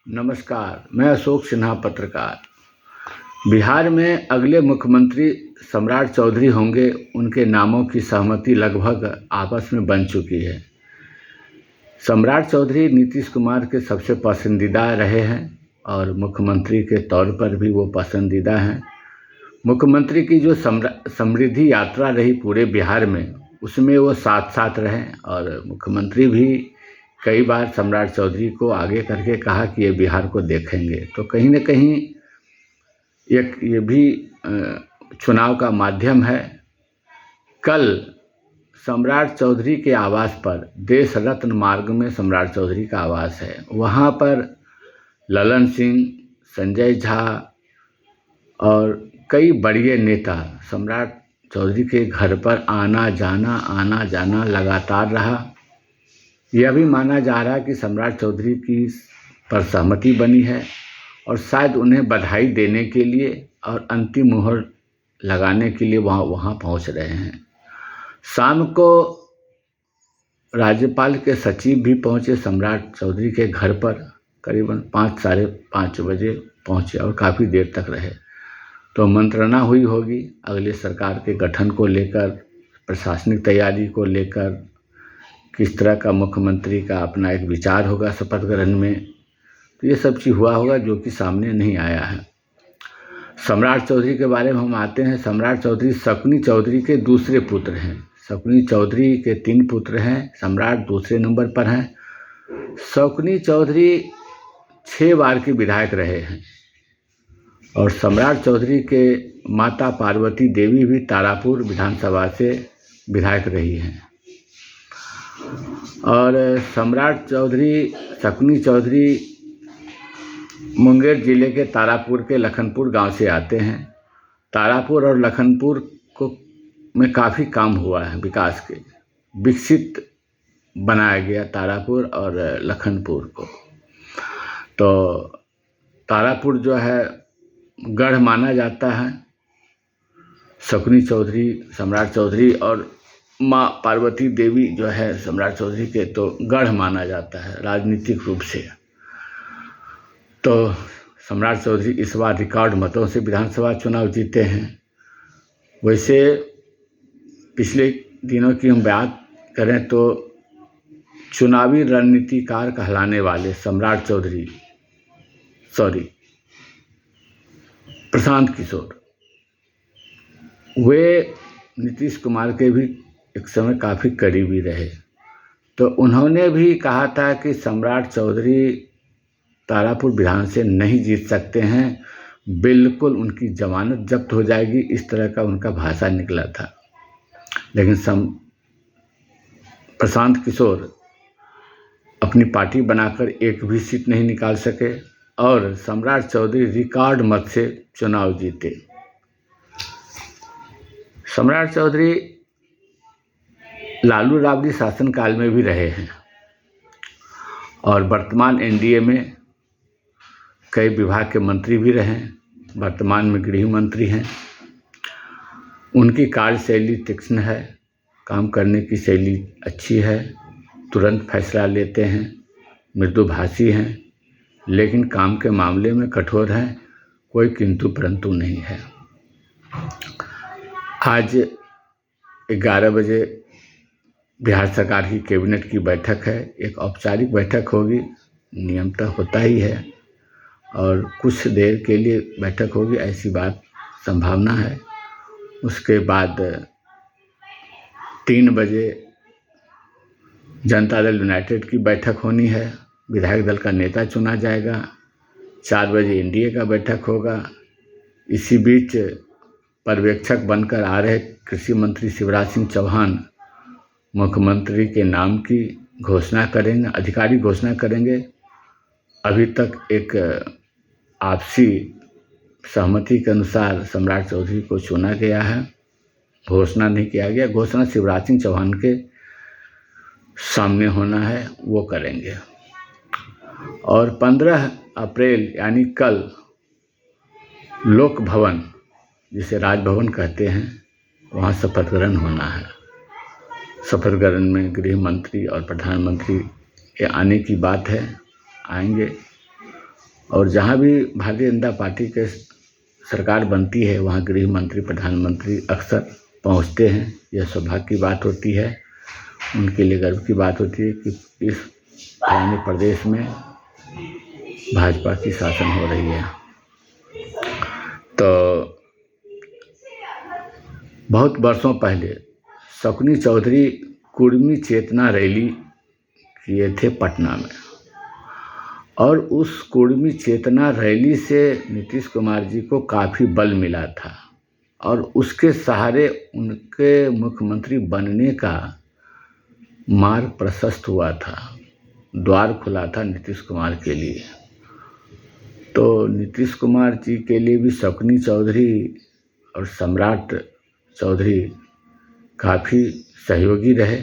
नमस्कार, मैं अशोक सिन्हा पत्रकार। बिहार में अगले मुख्यमंत्री सम्राट चौधरी होंगे। उनके नामों की सहमति लगभग आपस में बन चुकी है। सम्राट चौधरी नीतीश कुमार के सबसे पसंदीदा रहे हैं और मुख्यमंत्री के तौर पर भी वो पसंदीदा हैं। मुख्यमंत्री की जो समृद्धि यात्रा रही पूरे बिहार में, उसमें वो साथ साथ रहे और मुख्यमंत्री भी कई बार सम्राट चौधरी को आगे करके कहा कि ये बिहार को देखेंगे। तो कहीं न कहीं ये भी चुनाव का माध्यम है। कल सम्राट चौधरी के आवास पर, देश रत्न मार्ग में सम्राट चौधरी का आवास है, वहाँ पर ललन सिंह, संजय झा और कई बड़े नेता सम्राट चौधरी के घर पर आना जाना लगातार रहा। यह भी माना जा रहा है कि सम्राट चौधरी की पर सहमति बनी है और शायद उन्हें बधाई देने के लिए और अंतिम मुहर लगाने के लिए वहाँ पहुँच रहे हैं। शाम को राज्यपाल के सचिव भी पहुँचे सम्राट चौधरी के घर पर, करीबन 5 साढ़े 5 बजे पहुँचे और काफ़ी देर तक रहे। तो मंत्रणा हुई होगी अगले सरकार के गठन को लेकर, प्रशासनिक तैयारी को लेकर, किस तरह का मुख्यमंत्री का अपना एक विचार होगा शपथ ग्रहण में। तो ये सब चीज़ हुआ होगा जो कि सामने नहीं आया है। सम्राट चौधरी के बारे में हम आते हैं। सम्राट चौधरी शकुनी चौधरी के दूसरे पुत्र हैं। शकुनी चौधरी के 3 पुत्र हैं, सम्राट दूसरे नंबर पर हैं। शकुनी चौधरी 6 बार के विधायक रहे हैं और सम्राट चौधरी के माता पार्वती देवी भी तारापुर विधानसभा से विधायक रही हैं। और सम्राट चौधरी, शकुनी चौधरी मुंगेर जिले के तारापुर के लखनपुर गांव से आते हैं। तारापुर और लखनपुर में काफ़ी काम हुआ है विकास के, विकसित बनाया गया तारापुर और लखनपुर को। तो तारापुर जो है गढ़ माना जाता है। शकुनी चौधरी, सम्राट चौधरी और माँ पार्वती देवी जो है सम्राट चौधरी के तो गढ़ माना जाता है राजनीतिक रूप से। तो सम्राट चौधरी इस बार रिकॉर्ड मतों से विधानसभा चुनाव जीते हैं। वैसे पिछले दिनों की हम बात करें तो चुनावी रणनीतिकार कहलाने वाले प्रशांत किशोर, वे नीतीश कुमार के भी एक समय काफ़ी करीबी रहे। तो उन्होंने भी कहा था कि सम्राट चौधरी तारापुर विधान से नहीं जीत सकते हैं, बिल्कुल उनकी जमानत जब्त हो जाएगी, इस तरह का उनका भाषा निकला था। लेकिन प्रशांत किशोर अपनी पार्टी बनाकर एक भी सीट नहीं निकाल सके और सम्राट चौधरी रिकॉर्ड मत से चुनाव जीते। सम्राट चौधरी लालू राबड़ी शासनकाल में भी रहे हैं और वर्तमान एनडीए में कई विभाग के मंत्री भी रहे हैं। वर्तमान में गृह मंत्री हैं। उनकी कार्यशैली तीक्ष्ण है, काम करने की शैली अच्छी है, तुरंत फैसला लेते हैं, मृदुभाषी हैं, लेकिन काम के मामले में कठोर हैं, कोई किंतु परंतु नहीं है। आज 11 बजे बिहार सरकार की कैबिनेट की बैठक है। एक औपचारिक बैठक होगी, नियमतः होता ही है, और कुछ देर के लिए बैठक होगी ऐसी बात संभावना है। उसके बाद 3 बजे जनता दल यूनाइटेड की बैठक होनी है, विधायक दल का नेता चुना जाएगा। 4 बजे एनडीए का बैठक होगा। इसी बीच पर्यवेक्षक बनकर आ रहे कृषि मंत्री शिवराज सिंह चौहान मुख्यमंत्री के नाम की घोषणा करेंगे, अधिकारिक घोषणा करेंगे। अभी तक एक आपसी सहमति के अनुसार सम्राट चौधरी को चुना गया है, घोषणा नहीं किया गया। घोषणा शिवराज सिंह चौहान के सामने होना है, वो करेंगे। और 15 अप्रैल यानी कल लोक भवन, जिसे राजभवन कहते हैं, वहाँ शपथ ग्रहण होना है। शपथ ग्रहण में गृह मंत्री और प्रधानमंत्री के आने की बात है, आएंगे। और जहाँ भी भारतीय जनता पार्टी के सरकार बनती है वहाँ गृह मंत्री, प्रधानमंत्री अक्सर पहुँचते हैं। यह सौभाग्य की बात होती है, उनके लिए गर्व की बात होती है कि इस पुराने प्रदेश में भाजपा की शासन हो रही है। तो बहुत वर्षों पहले शकुनी चौधरी कुर्मी चेतना रैली किए थे पटना में, और उस कुर्मी चेतना रैली से नीतीश कुमार जी को काफ़ी बल मिला था और उसके सहारे उनके मुख्यमंत्री बनने का मार्ग प्रशस्त हुआ था, द्वार खुला था नीतीश कुमार के लिए। तो नीतीश कुमार जी के लिए भी शकुनी चौधरी और सम्राट चौधरी काफ़ी सहयोगी रहे,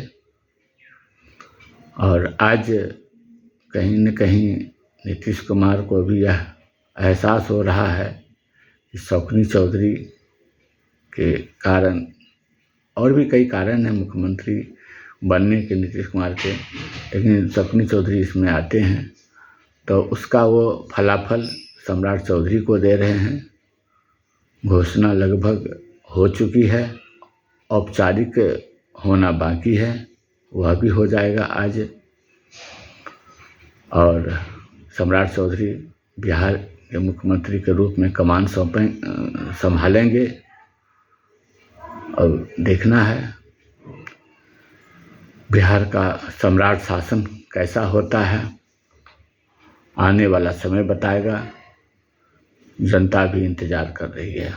और आज कहीं न कहीं नीतीश कुमार को भी यह एहसास हो रहा है कि शकुनी चौधरी के कारण, और भी कई कारण हैं मुख्यमंत्री बनने के नीतीश कुमार के, लेकिन शकुनी चौधरी इसमें आते हैं तो उसका वो फलाफल सम्राट चौधरी को दे रहे हैं। घोषणा लगभग हो चुकी है, औपचारिक होना बाकी है, वह भी हो जाएगा आज। और सम्राट चौधरी बिहार के मुख्यमंत्री के रूप में कमान संभालेंगे, और देखना है बिहार का सम्राट शासन कैसा होता है, आने वाला समय बताएगा। जनता भी इंतज़ार कर रही है।